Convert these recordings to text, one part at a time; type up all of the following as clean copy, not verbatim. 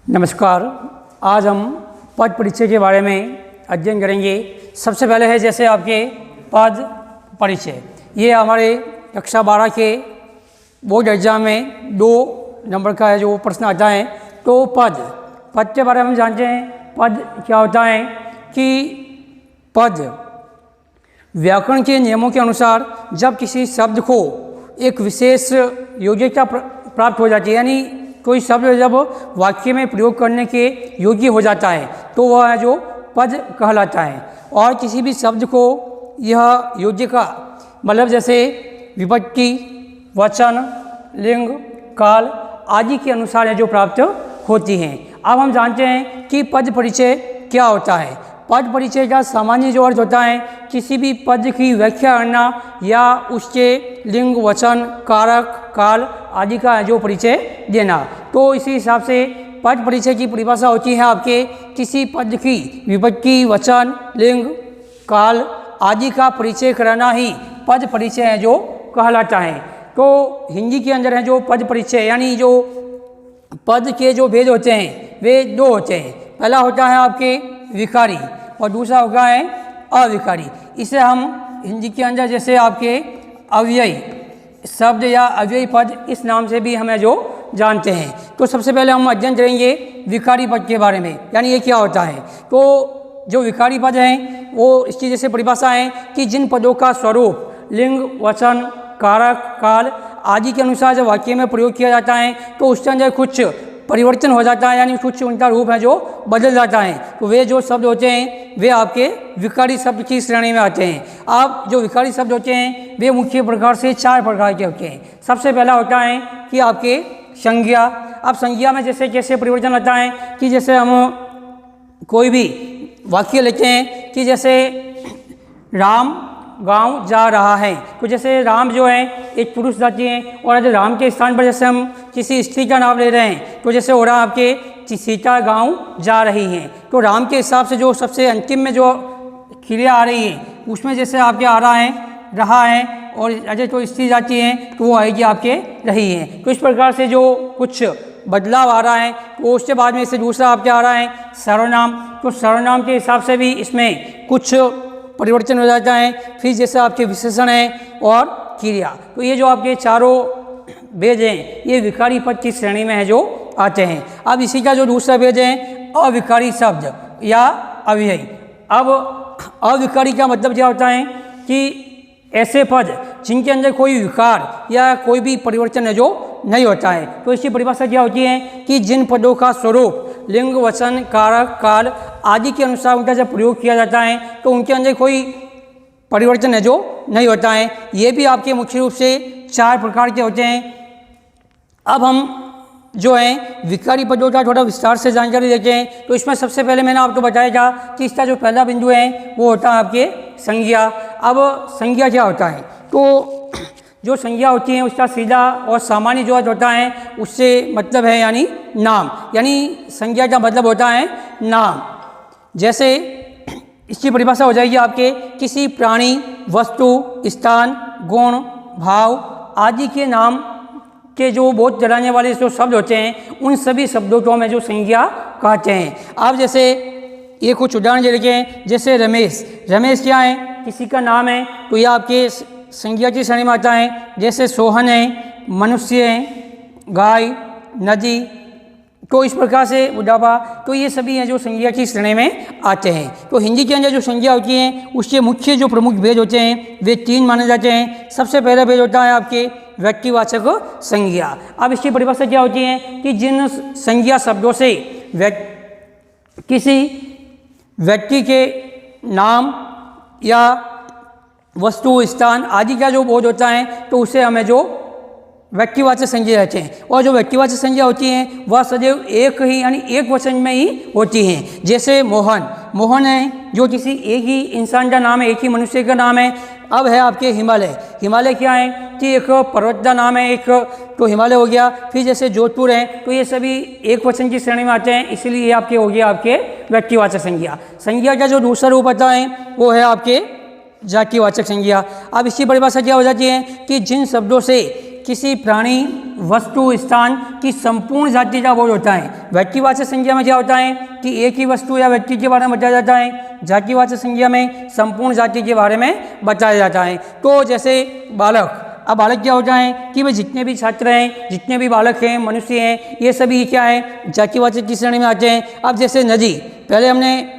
नमस्कार। आज हम पद परिचय के बारे में अध्ययन करेंगे। सबसे पहले है जैसे आपके पद परिचय। ये हमारे कक्षा 12 के बोर्ड एग्जाम में 2 नंबर का है जो प्रश्न आता है। तो पद के बारे में हम जानते हैं। पद क्या होता है कि पद व्याकरण के नियमों के अनुसार जब किसी शब्द को एक विशेष योग्यता प्राप्त हो जाती है, यानी कोई शब्द जब वाक्य में प्रयोग करने के योग्य हो जाता है तो वह है जो पद कहलाता है। और किसी भी शब्द को यह योग्य का मतलब जैसे विभक्ति, वचन, लिंग, काल आदि के अनुसार है जो प्राप्त होती हैं। अब हम जानते हैं कि पद परिचय क्या होता है। पद परिचय का सामान्य जो अर्थ होता है किसी भी पद की व्याख्या करना या उसके लिंग, वचन, कारक, काल आदि का जो परिचय देना। तो इसी हिसाब से पद परिचय की परिभाषा होती है आपके किसी पद की विभक्ति, वचन, लिंग, काल आदि का परिचय कराना ही पद परिचय है जो कहलाता है। तो हिंदी के अंदर है जो पद परिचय, यानी जो पद के जो भेद होते हैं वे 2 होते हैं। पहला होता है आपके विकारी और दूसरा होता है अविकारी। इसे हम हिंदी के अंदर जैसे आपके अव्ययी शब्द या अव्ययी पद इस नाम से भी हमें जो जानते हैं। तो सबसे पहले हम अध्ययन करेंगे विकारी पद के बारे में, यानी ये क्या होता है। तो जो विकारी पद हैं वो इसकी जैसे परिभाषा है कि जिन पदों का स्वरूप लिंग, वचन, कारक, काल आदि के अनुसार जब वाक्य में प्रयोग किया जाता है तो उसके अंदर कुछ परिवर्तन हो जाता है, यानी कुछ उनका रूप है जो बदल जाता है। तो वे जो शब्द होते हैं वे आपके विकारी शब्द की श्रेणी में आते हैं। अब जो विकारी शब्द होते हैं वे मुख्य प्रकार से 4 प्रकार के होते हैं। सबसे पहला होता है कि आपके संज्ञा। अब संज्ञा में जैसे कैसे परिवर्तन आता है कि जैसे हम कोई भी वाक्य लेते हैं कि जैसे राम गांव जा रहा है, तो जैसे राम जो है एक पुरुष जाति है और अगर राम के स्थान पर जैसे हम किसी स्त्री का नाम ले रहे हैं तो जैसे हो रहा आपके सीता गांव जा रही हैं। तो राम के हिसाब से जो सबसे अंतिम में जो क्रिया आ रही है उसमें जैसे आपके आ रहा है और अगर तो स्त्री जाती है तो वो आएगी आपके रही है। तो इस प्रकार से जो कुछ बदलाव आ रहा है वो उसके बाद में इससे दूसरा आपके आ रहा है सर्वनाम। तो सर्वनाम के हिसाब से भी इसमें कुछ परिवर्तन हो जाता है। फिर जैसे आपके विशेषण हैं और क्रिया। तो ये जो आपके चारों भेद हैं ये विकारी पद की श्रेणी में है जो आते हैं। अब इसी का जो दूसरा भेद है अविकारी शब्द या अव्ययी। अब अविकारी का मतलब क्या होता है कि ऐसे पद जिनके अंदर कोई विकार या कोई भी परिवर्तन है जो नहीं होता है। तो इसकी परिभाषा क्या होती है कि जिन पदों का स्वरूप लिंग, वचन, कारक, काल आदि के अनुसार उनका जब प्रयोग किया जाता है तो उनके अंदर कोई परिवर्तन है जो नहीं होता है। ये भी आपके मुख्य रूप से 4 प्रकार के होते हैं। अब हम जो है विकारी पदों का थोड़ा विस्तार से जानकारी देते हैं। तो इसमें सबसे पहले मैंने आपको बताया था कि इसका जो पहला बिंदु है वो होता है आपके संज्ञा। अब संज्ञा क्या होता है, तो जो संज्ञा होती है उसका सीधा और सामान्य जो अर्थ होता है उससे मतलब है यानी नाम, यानी संज्ञा का मतलब होता है नाम। जैसे इसकी परिभाषा हो जाएगी आपके किसी प्राणी, वस्तु, स्थान, गुण, भाव आदि के नाम के जो बोध जलाने वाले जो शब्द होते हैं उन सभी शब्दों को हमें जो संज्ञा कहते हैं। आप जैसे ये कुछ उदाहरण दे रखे हैं, जैसे रमेश। रमेश क्या है, किसी का नाम है तो यह आपके संज्ञा की श्रेणी में आता है। जैसे सोहन है, मनुष्य है, गाय, नदी, तो इस प्रकार से बुढ़ापा, तो ये सभी हैं जो संज्ञा की श्रेणी में आते हैं। तो हिंदी के अंदर जो संज्ञा होती हैं उसके मुख्य जो प्रमुख भेद होते हैं वे 3 माने जाते हैं। सबसे पहला भेद होता है आपके व्यक्तिवाचक संज्ञा। अब इसकी परिभाषा क्या होती है कि जिन संज्ञा शब्दों से किसी व्यक्ति के नाम या वस्तु, स्थान आदि का जो बोध होता है तो उसे हमें जो व्यक्तिवाचक संज्ञा कहते हैं। और जो व्यक्तिवाचक संज्ञा होती हैं वह सदैव एक ही यानी एक वचन में ही होती हैं। जैसे मोहन है जो किसी एक ही इंसान का नाम है, एक ही मनुष्य का नाम है। अब है आपके हिमालय क्या है कि एक पर्वत का नाम है, एक तो हिमालय हो गया। फिर जैसे जोधपुर है तो ये सभी एक वचन की श्रेणी में आते हैं, इसलिए ये आपके हो गया आपके व्यक्तिवाचक संज्ञा का जो दूसरा रूप आता है वो है आपके जातिवाचक संज्ञा। अब इसकी परिभाषा क्या हो जाती है कि जिन शब्दों से किसी प्राणी वस्तु स्थान की संपूर्ण जाति का बोध होता है। व्यक्तिवाचक संज्ञा में क्या होता है कि एक ही वस्तु या व्यक्ति के बारे में बताया जाता है। जातिवाचक संज्ञा में संपूर्ण जाति के बारे में बताया जाता है। तो जैसे बालक, अब बालक क्या होता है कि भाई जितने भी छात्र हैं, जितने भी बालक हैं, मनुष्य हैं, ये सभी क्या है जातिवाचक की श्रेणी में आते हैं। अब जैसे नदी, पहले हमने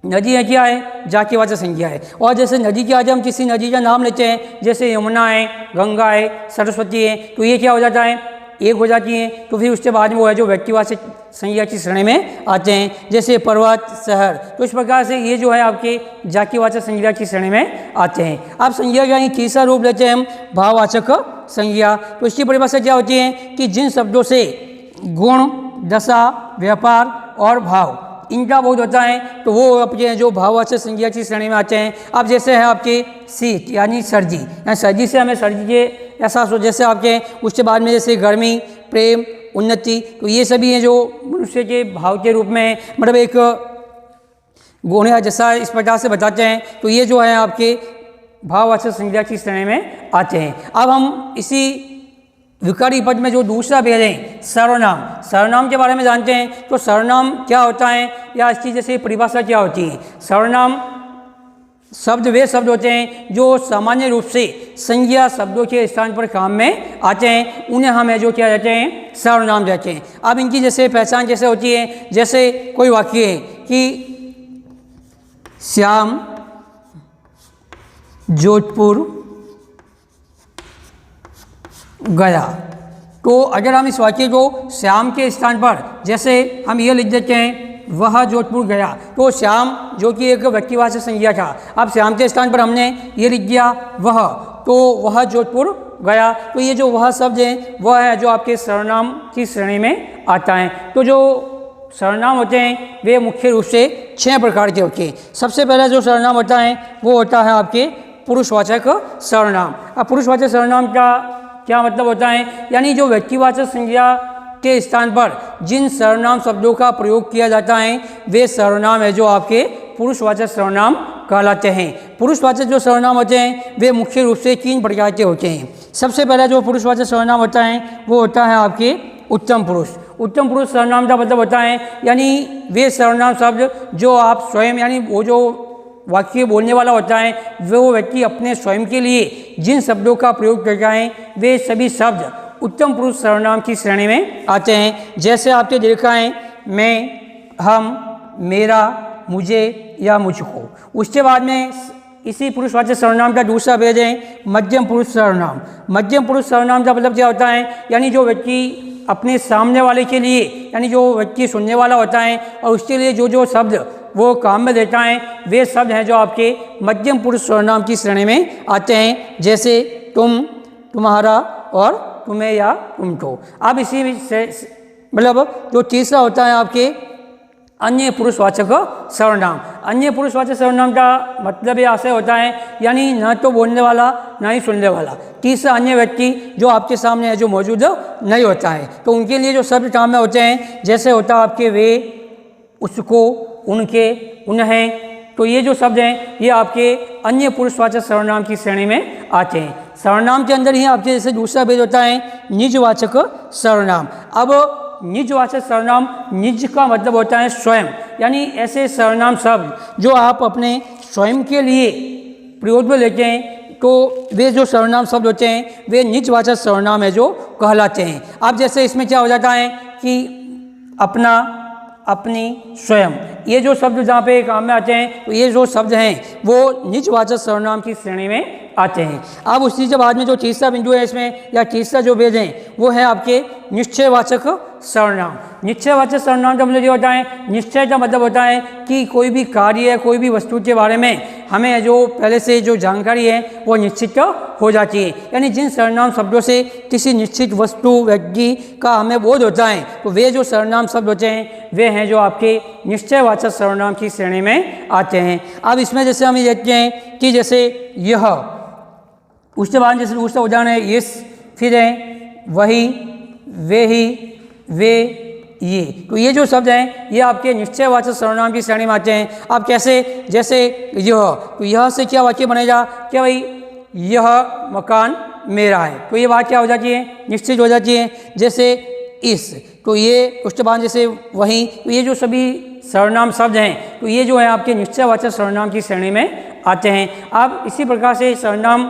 नदी है क्या है जातिवाचक संज्ञा है। और जैसे नदी के आगे हम किसी नदी का नाम लेते हैं, जैसे यमुना है, गंगा है, सरस्वती है, तो ये क्या हो जाता है एक हो जाती है। तो फिर उसके बाद में वो है जो व्यक्तिवाचक संज्ञा की श्रेणी में आते हैं, जैसे पर्वत, शहर। तो इस प्रकार से ये जो है आपके जातिवाचक संज्ञा की श्रेणी में आते हैं। अब संज्ञा का ही तीसरा रूप लेते हैं हम भाववाचक संज्ञा। तो इसकी परिभाषा क्या होती है कि जिन शब्दों से गुण, दशा, व्यापार और भाव इनका बोध होता है, तो वो आपके जो भाववाचक संज्ञा की श्रेणी में आते हैं। अब जैसे है आपके शीत यानी सर्दी, यानी सर्दी से हमें सर्दी के एहसास हो, जैसे आपके उसके बाद में जैसे गर्मी, प्रेम, उन्नति, तो ये सभी हैं जो मनुष्य के भाव के रूप में मतलब एक गुण या जैसा इस प्रकार से बताते हैं। तो ये जो है आपके भाववाचक संज्ञा की श्रेणी में आते हैं। अब हम इसी विकारी पद में जो दूसरा भेद है सर्वनाम, सर्वनाम के बारे में जानते हैं। तो सर्वनाम क्या होता है या इसकी जैसे परिभाषा क्या होती है। सर्वनाम शब्द वे शब्द होते हैं जो सामान्य रूप से संज्ञा शब्दों के स्थान पर काम में आते हैं, उन्हें हम जो क्या कहते हैं सर्वनाम कहते हैं। अब इनकी जैसे पहचान कैसे होती है, जैसे कोई वाक्य है कि श्याम जोधपुर गया, तो अगर हम इस वाक्य को श्याम के स्थान पर जैसे हम ये लिख देते हैं वह जोधपुर गया, तो श्याम जो कि एक व्यक्तिवाचक संज्ञा था, अब श्याम के स्थान पर हमने ये लिख दिया वह, तो वह जोधपुर गया। तो ये जो वह शब्द है वह है जो आपके सर्वनाम की श्रेणी में आता है। तो जो सर्वनाम होते हैं वे मुख्य रूप से 6 प्रकार के होते हैं। सबसे पहला जो सर्वनाम होता है वो होता है आपके पुरुषवाचक सर्वनाम। अब पुरुषवाचक सर्वनाम का क्या मतलब होता है, यानी जो व्यक्तिवाचक संज्ञा के स्थान पर जिन सर्वनाम शब्दों का प्रयोग किया जाता है वे सर्वनाम है जो आपके पुरुषवाचक सर्वनाम कहलाते हैं। पुरुषवाचक जो सर्वनाम होते हैं वे मुख्य रूप से 3 प्रकार के होते हैं। सबसे पहला जो पुरुषवाचक सर्वनाम होता है वो होता है आपके उत्तम पुरुष। उत्तम पुरुष सर्वनाम का मतलब होता है यानी वे सर्वनाम शब्द जो आप स्वयं यानी वो जो वाक्य बोलने वाला होता है वो व्यक्ति अपने स्वयं के लिए जिन शब्दों का प्रयोग करता है वे सभी शब्द उत्तम पुरुष सर्वनाम की श्रेणी में आते हैं। जैसे आपने देखा है मैं, हम, मेरा, मुझे या मुझको। उसके बाद में इसी पुरुषवाचक सर्वनाम का दूसरा भेद है मध्यम पुरुष सर्वनाम। मध्यम पुरुष सर्वनाम का मतलब क्या होता है, यानी जो व्यक्ति अपने सामने वाले के लिए यानी जो व्यक्ति सुनने वाला होता है और उसके लिए जो जो शब्द वो काम में देता है वे शब्द हैं जो आपके मध्यम पुरुष सर्वनाम की श्रेणी में आते हैं। जैसे तुम, तुम्हारा और तुम्हें या तुमको। अब इसी से मतलब जो तीसरा होता है आपके अन्य पुरुषवाचक सर्वनाम। अन्य पुरुषवाचक सर्वनाम का मतलब ये ऐसे होता है यानी न तो बोलने वाला न ही सुनने वाला, तीसरा अन्य व्यक्ति जो आपके सामने है जो मौजूद नहीं होता है, तो उनके लिए जो शब्द काम में होते हैं जैसे होता है आपके वे, उसको, उनके, उन्हें। तो ये जो शब्द हैं ये आपके अन्य पुरुषवाचक सर्वनाम की श्रेणी में आते हैं। सर्वनाम के अंदर ही आपके जैसे दूसरा भेद होता है निजवाचक सर्वनाम। अब निजवाचक सर्वनाम, निज का मतलब होता है स्वयं, यानी ऐसे सर्वनाम शब्द जो आप अपने स्वयं के लिए प्रयोग में लेते हैं, तो वे जो सर्वनाम शब्द होते हैं वे निजवाचक सर्वनाम है जो कहलाते हैं। अब जैसे इसमें क्या हो जाता है कि अपना, अपनी, स्वयं, ये जो शब्द जहाँ पे काम में आते हैं तो ये जो शब्द हैं वो निजवाचक सर्वनाम की श्रेणी में आते हैं। अब उसी के बाद में जो तीसरा बिंदु है इसमें या तीसरा जो भेद है वो है आपके निश्चयवाचक सर्वनाम। निश्चयवाचक सर्वनाम का मतलब ये होता है, निश्चय का मतलब होता है कि कोई भी कार्य या कोई भी वस्तु के बारे में हमें जो पहले से जो जानकारी है वो निश्चित हो जाती है। यानी जिन सर्वनाम शब्दों से किसी निश्चित वस्तु, व्यक्ति का हमें बोध होता है तो वे जो सर्वनाम शब्द होते हैं वे हैं जो आपके निश्चयवाचक सर्वनाम की श्रेणी में आते हैं। अब इसमें जैसे हम ये देखते हैं कि जैसे यह, उसके बाद जैसे दूसरा उदाहरण है यस, फिर है वही, वे ही, वे, ये। तो ये जो शब्द हैं ये आपके निश्चयवाचक सर्वनाम की श्रेणी में आते हैं। अब कैसे, जैसे यह, तो यह से क्या वाक्य बनेगा, क्या भाई यह मकान मेरा है, तो ये बात क्या हो जाती है, निश्चित हो जाती है। जैसे इस, तो ये उसके बाद जैसे वहीं, तो ये जो सभी सर्वनाम शब्द हैं तो ये जो है आपके निश्चयवाचक सर्वनाम की श्रेणी में आते हैं। अब इसी प्रकार से सर्वनाम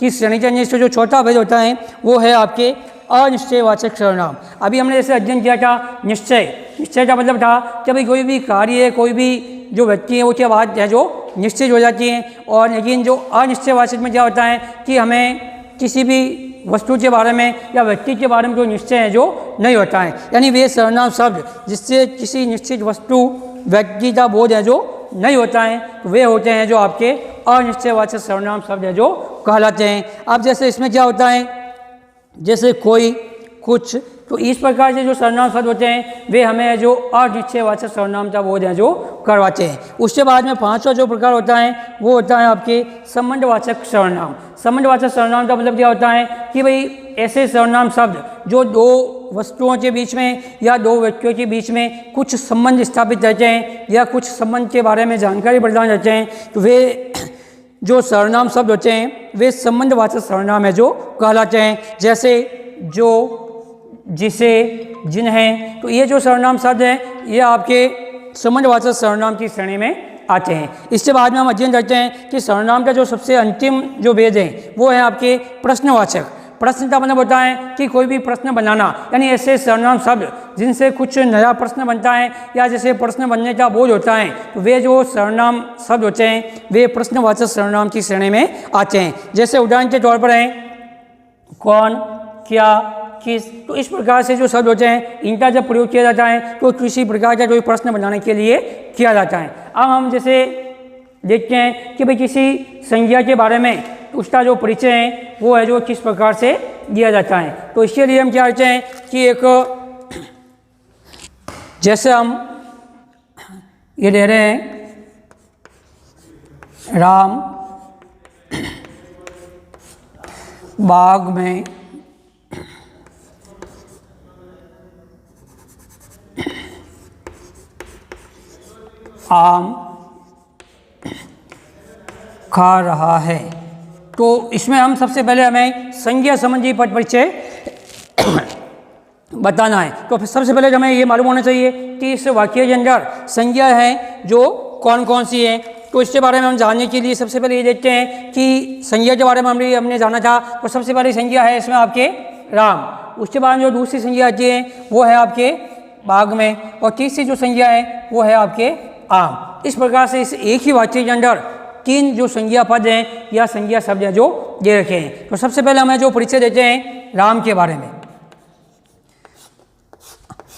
की श्रेणी के अंदर जो चौथा भेद होता है वो है आपके अनिश्चयवाचक सर्वनाम। अभी हमने जैसे अध्ययन किया था निश्चय का मतलब था कि भाई कोई भी कार्य, कोई भी जो व्यक्ति है वो क्या बात है जो निश्चित हो जाती है। और लेकिन जो अनिश्चयवाचक में क्या होता है कि हमें किसी भी वस्तु के बारे में या व्यक्ति के बारे में जो निश्चय है जो नहीं होता है, यानी वे सर्वनाम शब्द जिससे किसी निश्चित वस्तु व्यक्ति का बोध है जो नहीं होता है, तो वे होते हैं जो आपके अनिश्चयवाचक सर्वनाम शब्द है जो कहलाते हैं। अब जैसे इसमें क्या होता है, जैसे कोई, कुछ, तो इस प्रकार से जो सर्वनाम शब्द होते हैं वे हमें जो अनिश्चयवाचक सर्वनाम का बोध है जो करवाते हैं। उसके बाद में पांचवा जो प्रकार होता है वो होता है आपके संबंधवाचक सर्वनाम। संबंधवाचक सर्वनाम का मतलब क्या होता है कि भाई ऐसे सर्वनाम शब्द जो दो वस्तुओं के बीच में या दो व्यक्तियों के बीच में कुछ संबंध स्थापित रहते हैं या कुछ संबंध के बारे में जानकारी प्रदान करते हैं, तो वे जो सर्वनाम शब्द होते हैं वे संबंधवाचक सर्वनाम है जो कहलाते हैं। जैसे जो, जिसे, जिन्हें, तो ये जो सर्वनाम शब्द हैं ये आपके संबंधवाचक सर्वनाम की श्रेणी में आते हैं। इसके बाद में हम अध्ययन करते हैं कि सर्वनाम का जो सबसे अंतिम जो भेद है वो है आपके प्रश्नवाचक। प्रश्न का मतलब होता है कि कोई भी प्रश्न बनाना, यानी ऐसे सर्वनाम शब्द जिनसे कुछ नया प्रश्न बनता है या जैसे प्रश्न बनने का बोझ होता है, तो वे जो सर्वनाम शब्द होते हैं वे प्रश्नवाचक सर्वनाम की श्रेणी में आते हैं। जैसे उदाहरण के तौर पर है कौन, क्या, किस, तो इस प्रकार से जो शब्द होते हैं इनका जब प्रयोग किया जाता है तो किसी प्रकार का कोई प्रश्न बनाने के लिए किया जाता है। अब हम जैसे देखते हैं कि भाई किसी संज्ञा के बारे में उसका जो परिचय है वो है जो किस प्रकार से दिया जाता है। तो इसके लिए हम क्या करते हैं कि एक, जैसे हम ये दे रहे हैं राम बाग में आम खा रहा है, तो इसमें हम सबसे पहले हमें संज्ञा संबंधी पद परिचय बताना है। तो फिर सबसे पहले हमें ये मालूम होना चाहिए कि इस वाक्य के अंदर संज्ञा है जो कौन कौन सी है। तो इसके बारे में हम जानने के लिए सबसे पहले ये देखते हैं कि संज्ञा के बारे में हमने जाना था। तो सबसे पहली संज्ञा है इसमें आपके राम, उसके बाद जो दूसरी संज्ञा आती है वो है आपके बाग में, और तीसरी जो संज्ञा है वो है आपके आम। इस प्रकार से इस एक ही वाक्य के अंदर तीन जो संज्ञा पद हैं या संज्ञा शब्द हैं जो दे रखे हैं। तो सबसे पहले हमें जो परिचय देते हैं राम के बारे में।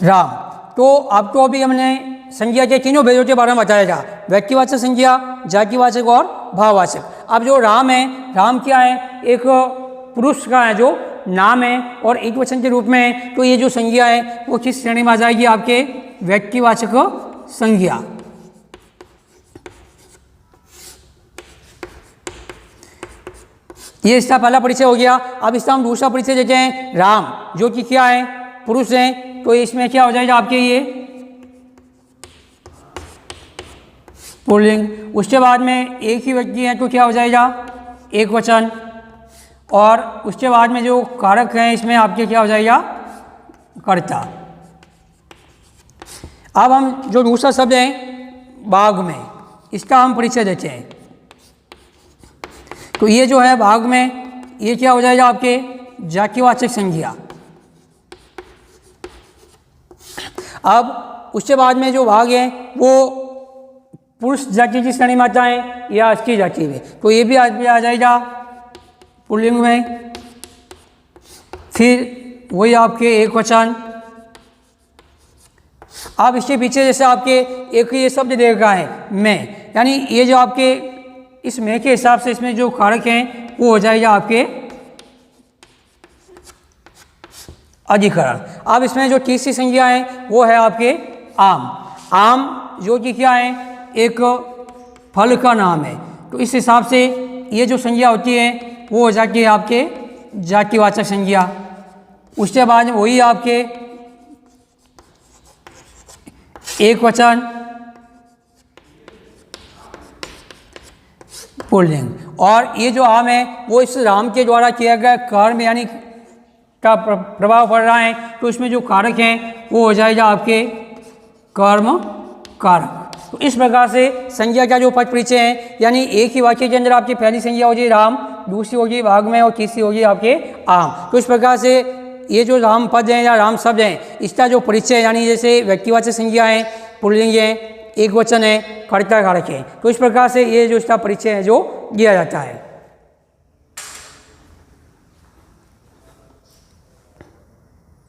राम, तो आपको अभी हमने संज्ञा के तीनों भेदों के बारे में बताया था, व्यक्तिवाचक संज्ञा, जातिवाचक और भाववाचक। अब जो राम है, राम क्या है, एक पुरुष का है जो नाम है और एक वचन के रूप में है। तो ये जो संज्ञा है वो किस श्रेणी में आ जाएगी, आपके व्यक्तिवाचक संज्ञा। ये इसका पहला परिचय हो गया। अब इसका हम दूसरा परिचय देते हैं राम, जो कि क्या है, पुरुष है। तो इसमें क्या हो जाएगा आपके ये पुल्लिंग। उसके बाद में एक ही व्यक्ति है तो क्या हो जाएगा एक वचन, और उसके बाद में जो कारक हैं इसमें आपके क्या हो जाएगा कर्ता। अब हम जो दूसरा शब्द है बाग में, इसका हम परिचय देते हैं। तो ये जो है भाग में ये क्या हो जाएगा आपके जातिवाचक संज्ञा। अब उसके बाद में जो भाग है वो पुरुष जाति की श्रेणी में आता है या स्त्री जाति में, तो ये भी आ जाएगा पुल्लिंग में। फिर वही आपके एक वचन। अब इसके पीछे जैसे आपके एक ये शब्द दे रखा है मैं, यानी ये जो आपके इस में के हिसाब से इसमें जो कारक हैं वो हो जाएगा आपके अधिकरण। अब इसमें जो तीसरी संज्ञा है वो है आपके आम। आम जो कि क्या है, एक फल का नाम है। तो इस हिसाब से ये जो संज्ञा होती है वो हो जाती है आपके जातिवाचक संज्ञा। उसके बाद वही आपके एक वचन पुल्लिंग। और ये जो आम है वो इस राम के द्वारा किया गया कर्म यानी का प्रभाव पड़ रहा है, तो इसमें जो कारक हैं वो हो जाएगा आपके कर्म कारक। तो इस प्रकार से संज्ञा का जो पद परिचय है, यानी एक ही वाक्य के अंदर आपकी पहली संज्ञा होगी राम, दूसरी होगी भाग में और तीसरी होगी आपके आम। तो इस प्रकार से ये जो राम पद हैं या राम शब्द हैं, इसका जो परिचय यानी जैसे व्यक्तिवाचक संज्ञा है, पुल्लिंग है, एक वचन है, कर्ता कारक है, तो इस प्रकार से ये जो इसका परिचय है जो दिया जाता है।